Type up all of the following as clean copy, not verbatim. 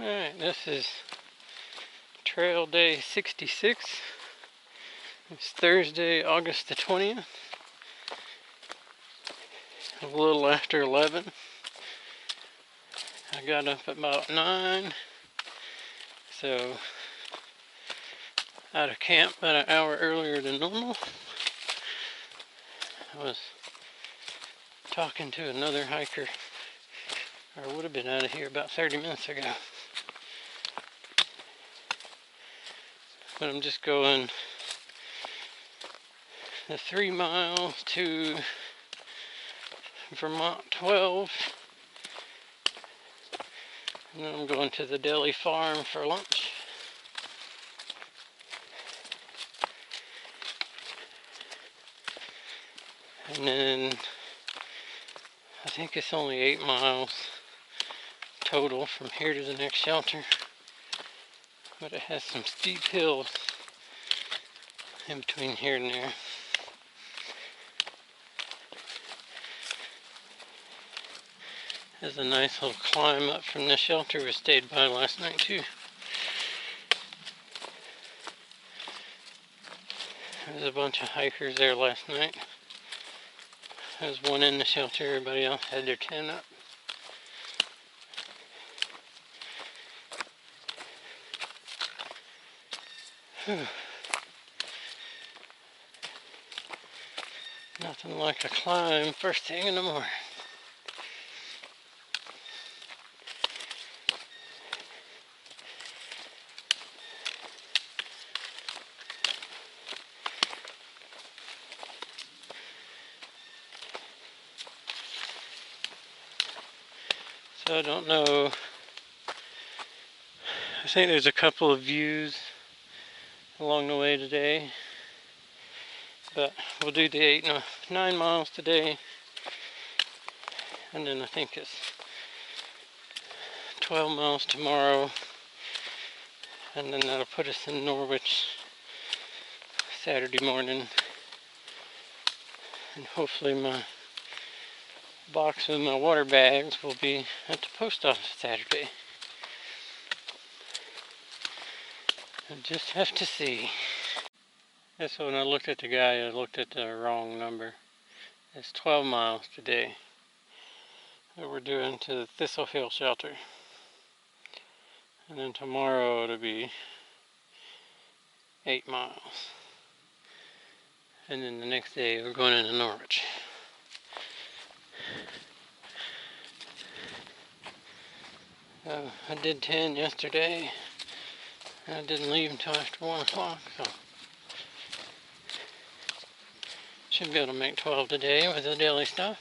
Alright, this is trail day 66. It's Thursday, August the 20th. A little after 11. I got up at about 9. So, out of camp about an hour earlier than normal. I was talking to another hiker, or would have been out of here about 30 minutes ago. But I'm just going the 3 miles to Vermont 12. And then I'm going to the deli farm for lunch. And then I think it's only 8 miles total from here to the next shelter. But it has some steep hills in between here and there. There's a nice little climb up from the shelter we stayed by last night too. There was a bunch of hikers there last night. There was one in the shelter, everybody else had their tent up. Nothing like a climb first thing in the morning. So I don't know. I think there's a couple of views along the way today. But we'll do the 9 miles today, and then I think it's 12 miles tomorrow, and then that'll put us in Norwich Saturday morning, and hopefully my box with my water bags will be at the post office Saturday. I just have to see. So when I looked at the guy, I looked at the wrong number. It's 12 miles today that we're doing to the Thistle Hill shelter. And then tomorrow it'll be 8 miles. And then the next day we're going into Norwich. I did 10 yesterday. I didn't leave until after 1 o'clock, so should be able to make 12 today with the daily stuff.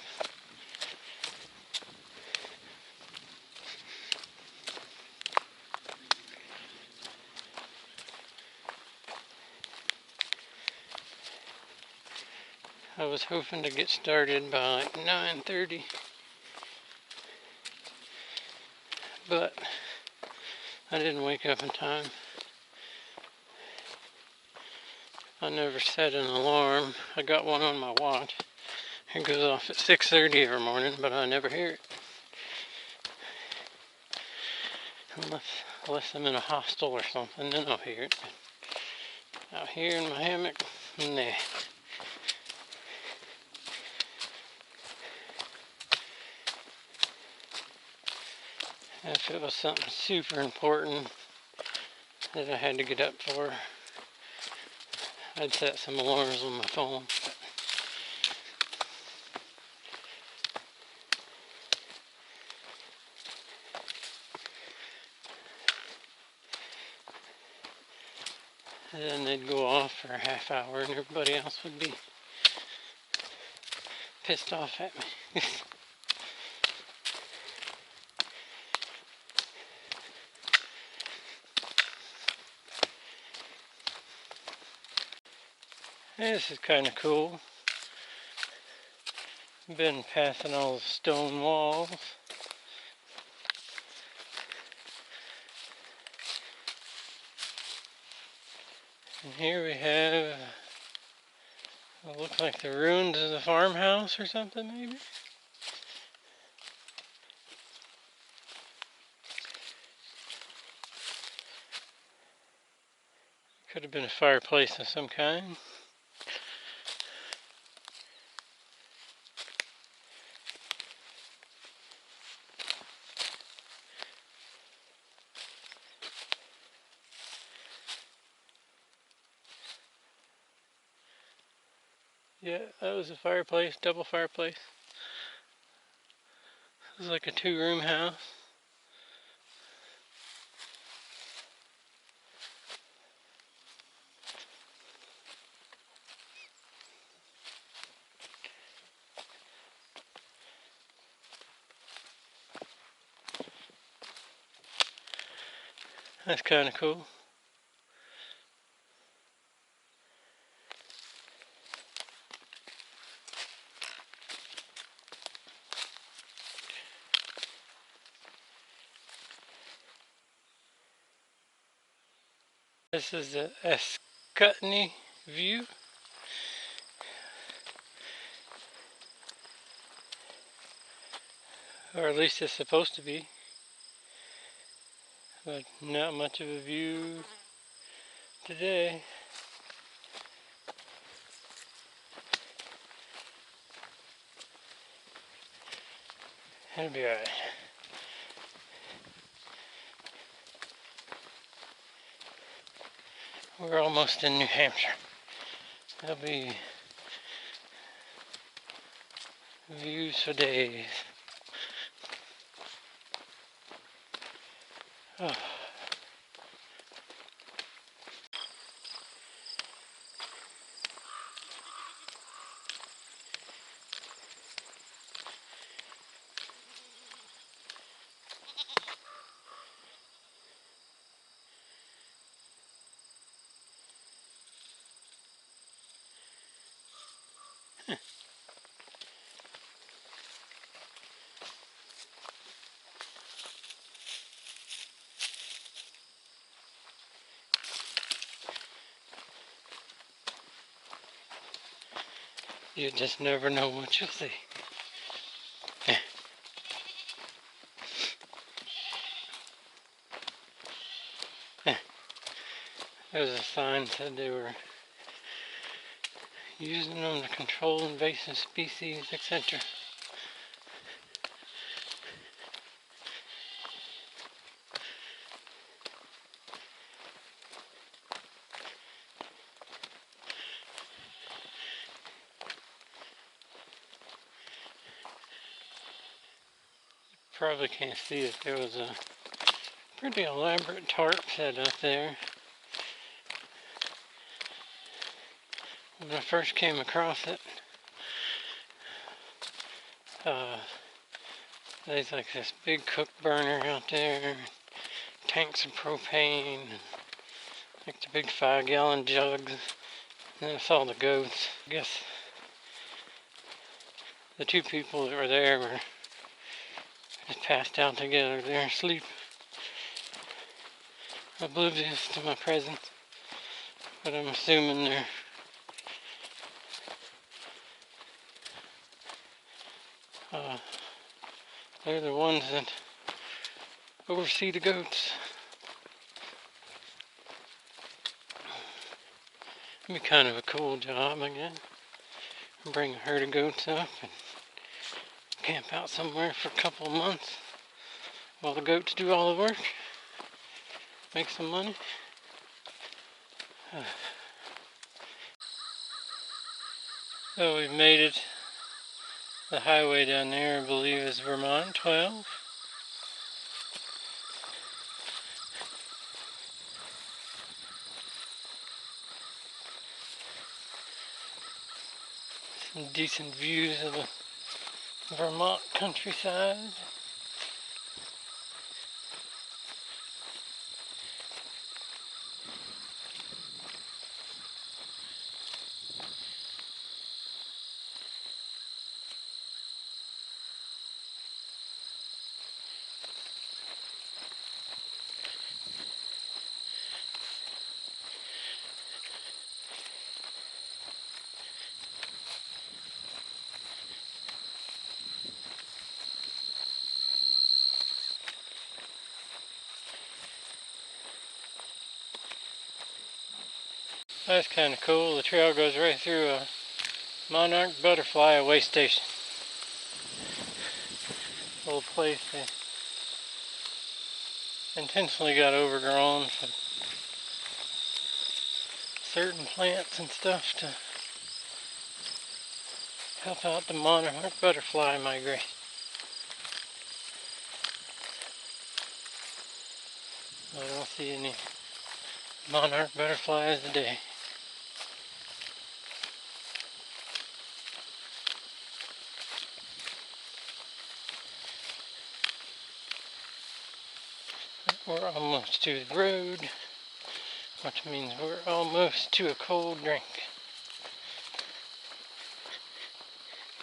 I was hoping to get started by like 9:30, but I didn't wake up in time. I never set an alarm. I got one on my watch. It goes off at 6:30 every morning, but I never hear it. Unless I'm in a hostel or something, then I'll hear it. But out here in my hammock, nah. If it was something super important that I had to get up for, I'd set some alarms on my phone. And then they'd go off for a half hour and everybody else would be pissed off at me. This is kind of cool. Been passing all the stone walls. And here we have, it looks like the ruins of the farmhouse or something maybe. Could have been a fireplace of some kind. Yeah, that was a fireplace, double fireplace. This is like a 2-room house. That's kind of cool. This is the Ascutney view. Or at least it's supposed to be. But not much of a view today. It'll be alright. We're almost in New Hampshire. There'll be views for days. Oh. You just never know what you'll see. There was a sign that said they were using them to control invasive species, etc. Probably can't see it. There was a pretty elaborate tarp set up there. When I first came across it, there's like this big cook burner out there, tanks of propane, and like the big 5-gallon jugs. And then I saw the goats. I guess the 2 people that were there were just passed out together there asleep, oblivious to my presence. But I'm assuming they're the ones that oversee the goats. It'd be kind of a cool job, I guess. Bring a herd of goats up and camp out somewhere for a couple of months while the goats do all the work. Make some money. So we've made it. The highway down there, I believe, is Vermont 12. Some decent views of the Vermont countryside. That's kind of cool. The trail goes right through a monarch butterfly away station. Little place they intentionally got overgrown for certain plants and stuff to help out the monarch butterfly migration. I don't see any monarch butterflies today. We're almost to the road, which means we're almost to a cold drink.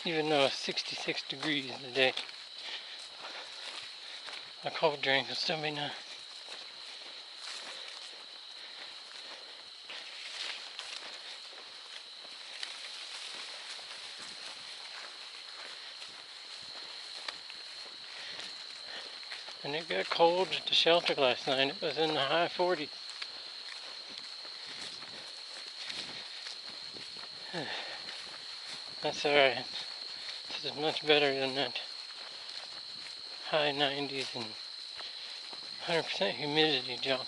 Even though it's 66 degrees today, a cold drink will still be nice. And it got cold at the shelter last night. It was in the high 40s. That's alright. This is much better than that high 90s and 100% humidity junk.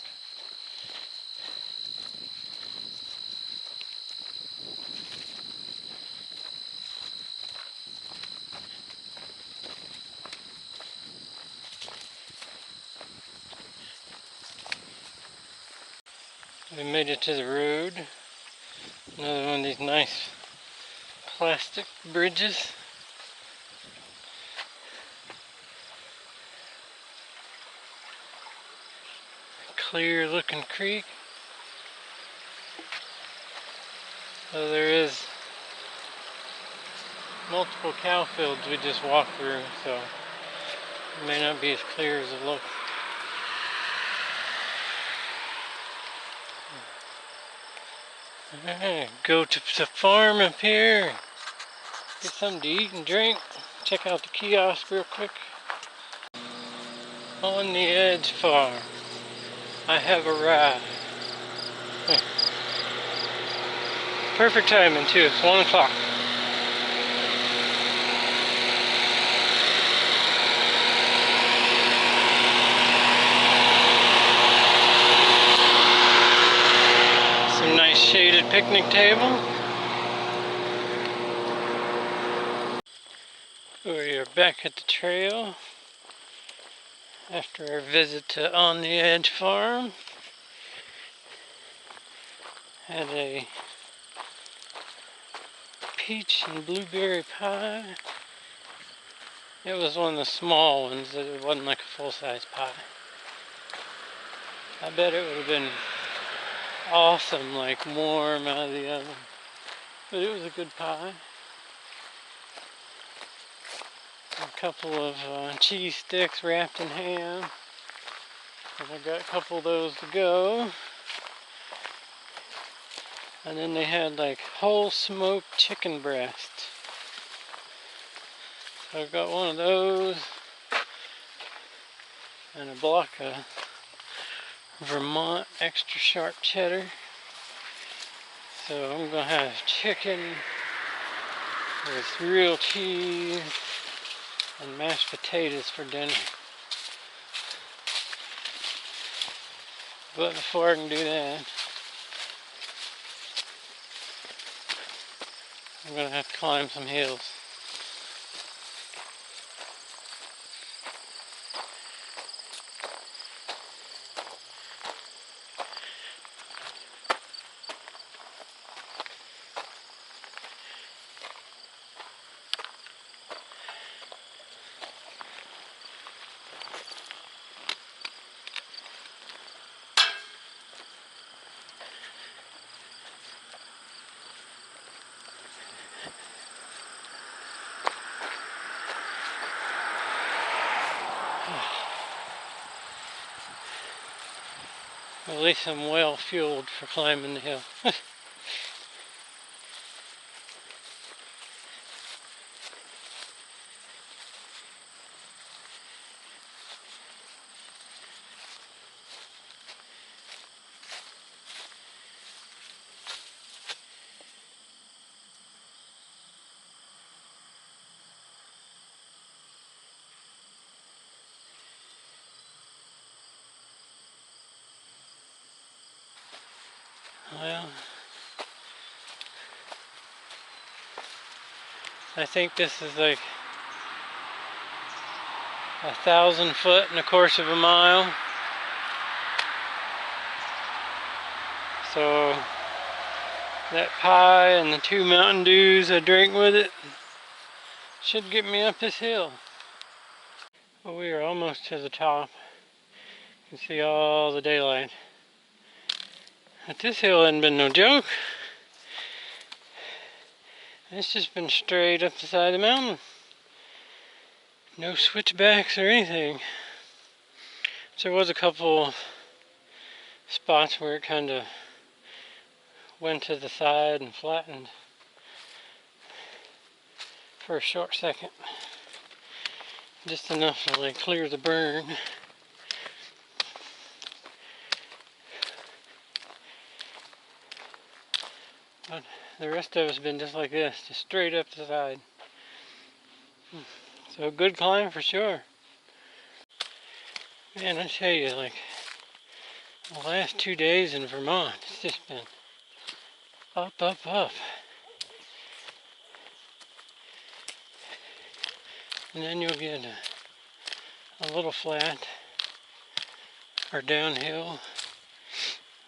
We made it to the road. Another one of these nice plastic bridges. Clear looking creek. So there is multiple cow fields we just walked through, so it may not be as clear as it looks. Alright, go to the farm up here. Get something to eat and drink. Check out the kiosk real quick. On the Edge Farm. I have arrived. Perfect timing too, it's 1 o'clock. Some nice shaded picnic table. We are back at the trail after our visit to On the Edge Farm. Had a peach and blueberry pie. It was one of the small ones, it wasn't like a full-size pie. I bet it would have been awesome, like warm out of the oven. But it was a good pie. A couple of cheese sticks wrapped in ham. And I got a couple of those to go. And then they had like whole smoked chicken breast. So I've got one of those. And a block of Vermont extra sharp cheddar. So I'm gonna have chicken with real cheese and mashed potatoes for dinner. But before I can do that, I'm gonna have to climb some hills. At least I'm well fueled for climbing the hill. Well, I think this is like 1,000 foot in the course of a mile. So that pie and the 2 Mountain Dews I drink with it should get me up this hill. Well, we are almost to the top. You can see all the daylight. But this hill hasn't been no joke. It's just been straight up the side of the mountain. No switchbacks or anything. There was a couple spots where it kind of went to the side and flattened for a short second. Just enough to like clear the burn. But the rest of it's been just like this, just straight up the side. So a good climb for sure. Man, I tell you, like the last 2 days in Vermont, it's just been up, up, up. And then you'll get a little flat or downhill.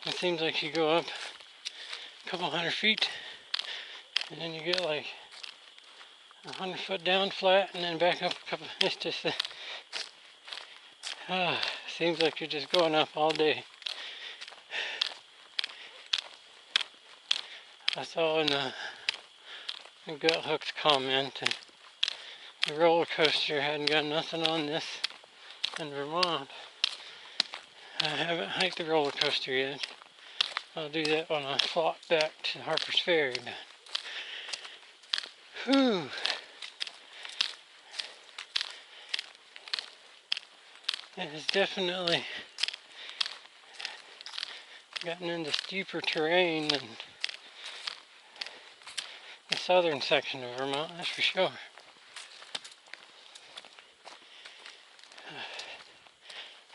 It seems like you go up a couple 100 feet and then you get like 100 foot down flat and then back up a couple. It's just seems like you're just going up all day. I saw in the Gut Hook's comment that the roller coaster hadn't got nothing on this in Vermont. I haven't hiked the roller coaster yet. I'll do that when I flop back to Harper's Ferry. But, whew. It has definitely gotten into steeper terrain than the southern section of Vermont, that's for sure.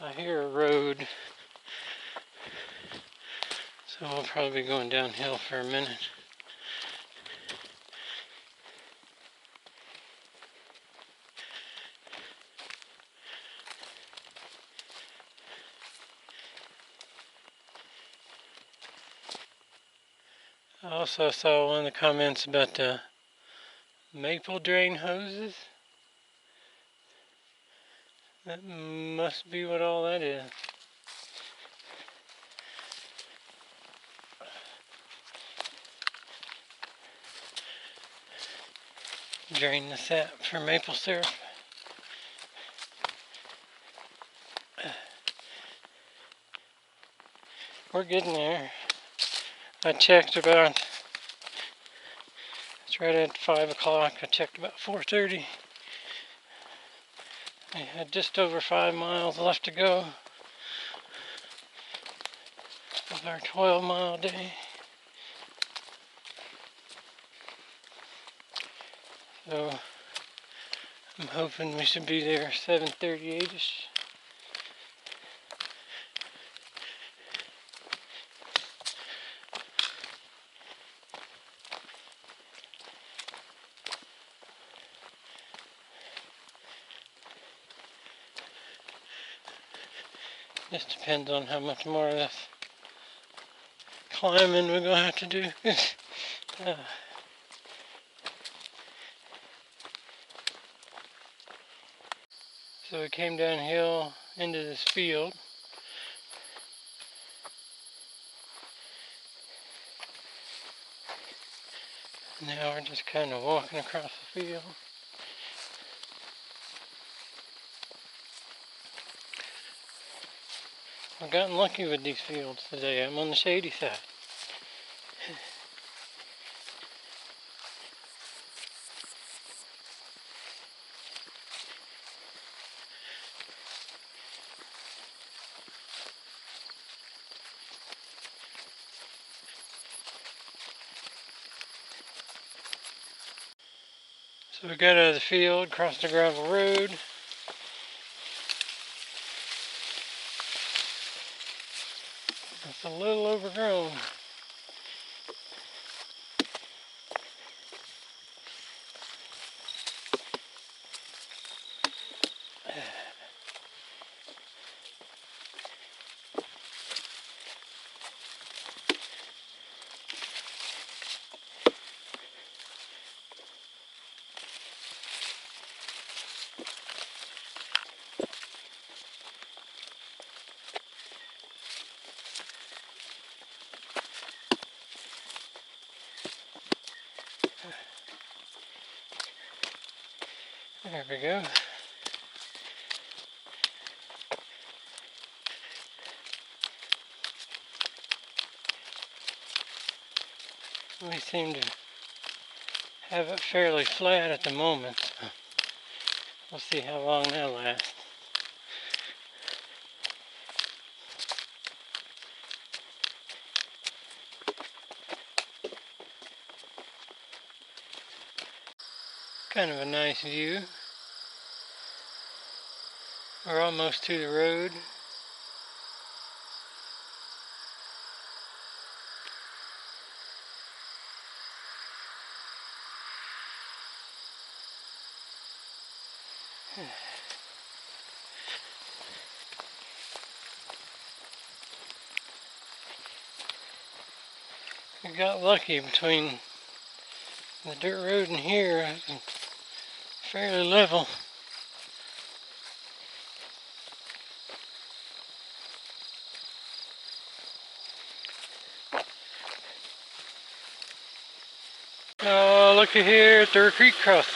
I hear a road, so I'll probably be going downhill for a minute. I also saw one of the comments about the maple drain hoses. That must be what all that is. Drain the sap for maple syrup. We're getting there. I checked about, it's right at 5 o'clock. I checked about 4:30. I had just over 5 miles left to go of our 12-mile day. So I'm hoping we should be there 7:38ish. Just depends on how much more of this climbing we're going to have to do. So we came downhill into this field. Now we're just kind of walking across the field. I've gotten lucky with these fields today. I'm on the shady side. So we got out of the field, crossed the gravel road. It's a little overgrown. There we go. We seem to have it fairly flat at the moment, so we'll see how long that lasts. Kind of a nice view. We're almost to the road. We got lucky between the dirt road and here. It's fairly level. Oh, looky here at the creek crossing.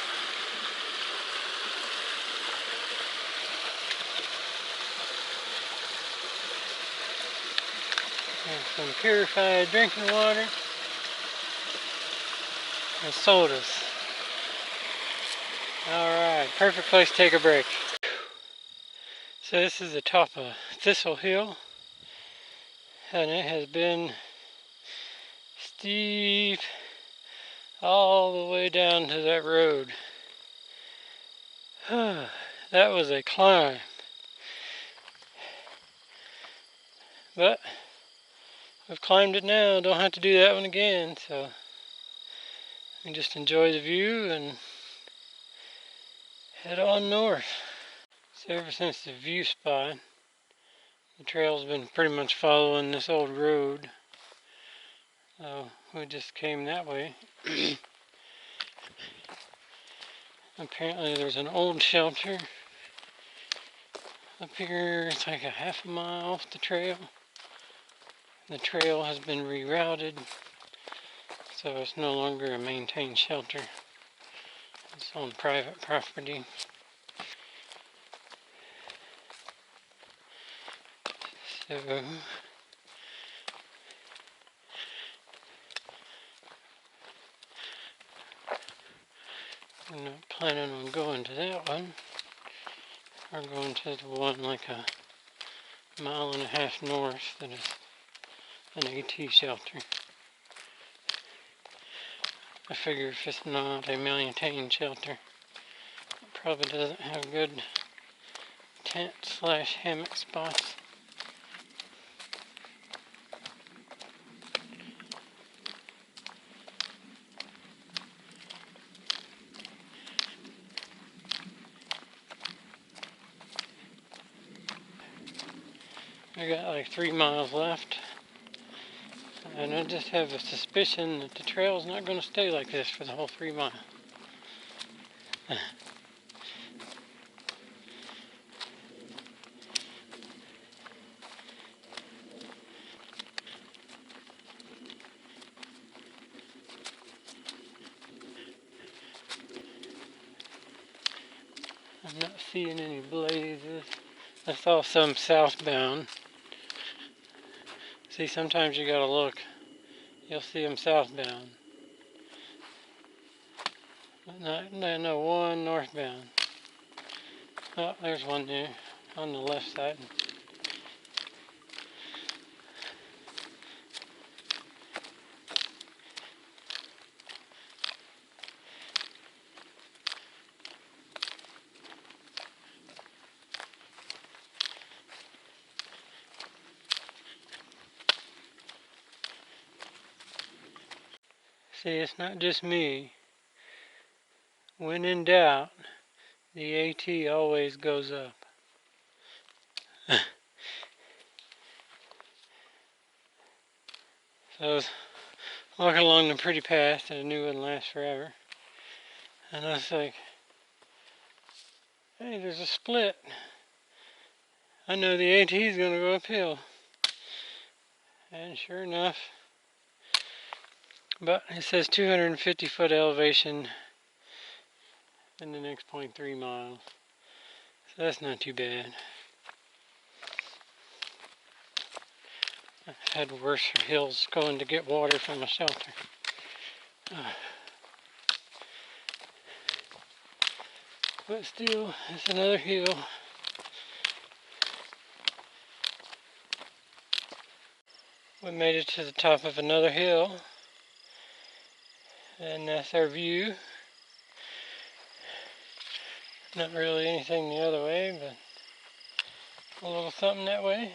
There's some purified drinking water and sodas. Alright, perfect place to take a break. So this is the top of Thistle Hill, and it has been steep all the way down to that road. That was a climb. But we've climbed it now, don't have to do that one again, so we can just enjoy the view and head on north. So ever since the view spot, the trail's been pretty much following this old road. So we just came that way. Apparently there's an old shelter up here. It's like a half a mile off the trail. The trail has been rerouted, so it's no longer a maintained shelter. It's on private property. So I'm not planning on going to that one. We're going to the one like a mile and a half north that is an AT shelter. I figure if it's not a maintained shelter, it probably doesn't have good tent/hammock spots. We got like 3 miles left, and I just have a suspicion that the trail's not going to stay like this for the whole 3 miles. I'm not seeing any blazes. I saw some southbound. See, sometimes you gotta look. You'll see them southbound. But no, one northbound. Oh, there's one there on the left side. See, it's not just me. When in doubt, the AT always goes up. So I was walking along the pretty path that I knew wouldn't last forever. And I was like, hey, there's a split. I know the AT is going to go uphill. And sure enough, but it says 250 foot elevation and the next 0.3 miles. So that's not too bad. I've had worse hills going to get water from a shelter. But still, it's another hill. We made it to the top of another hill, and that's our view. Not really anything the other way, but a little something that way.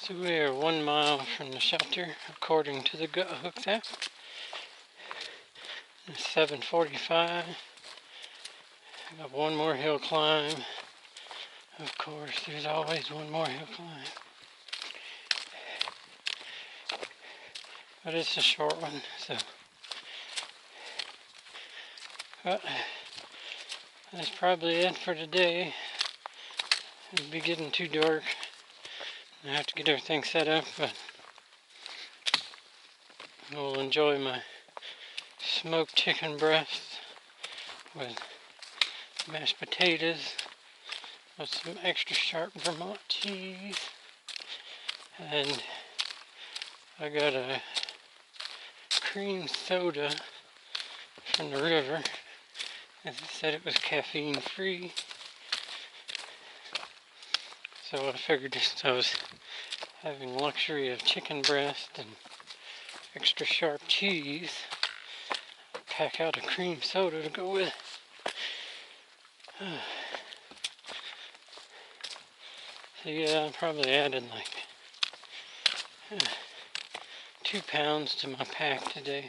So we are 1 mile from the shelter, according to the Guthooks app. It's 7:45. I got one more hill climb. Of course, there's always one more hill climb. But it's a short one, so. But that's probably it for today. It'll be getting too dark. I have to get everything set up, but I will enjoy my smoked chicken breast with mashed potatoes with some extra sharp Vermont cheese. And I got a cream soda from the river. As it said, it was caffeine free. So I figured since I was having luxury of chicken breast and extra sharp cheese, I'd pack out a cream soda to go with. So yeah, I probably added like 2 pounds to my pack today.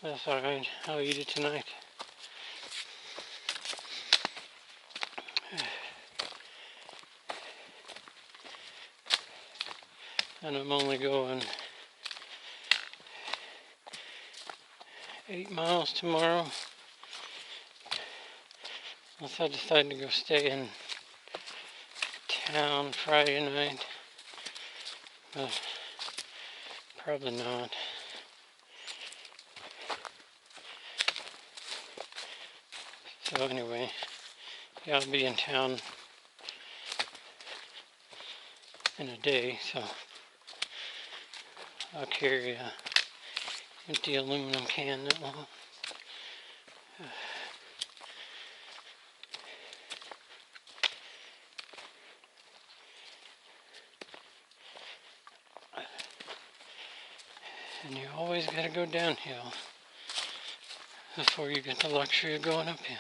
That's alright, I'll eat it tonight. And I'm only going 8 miles tomorrow. Unless I decide to go stay in town Friday night. But probably not. So anyway, yeah, I'll be in town in a day, so I'll carry a empty aluminum can that long. And you always gotta go downhill before you get the luxury of going uphill.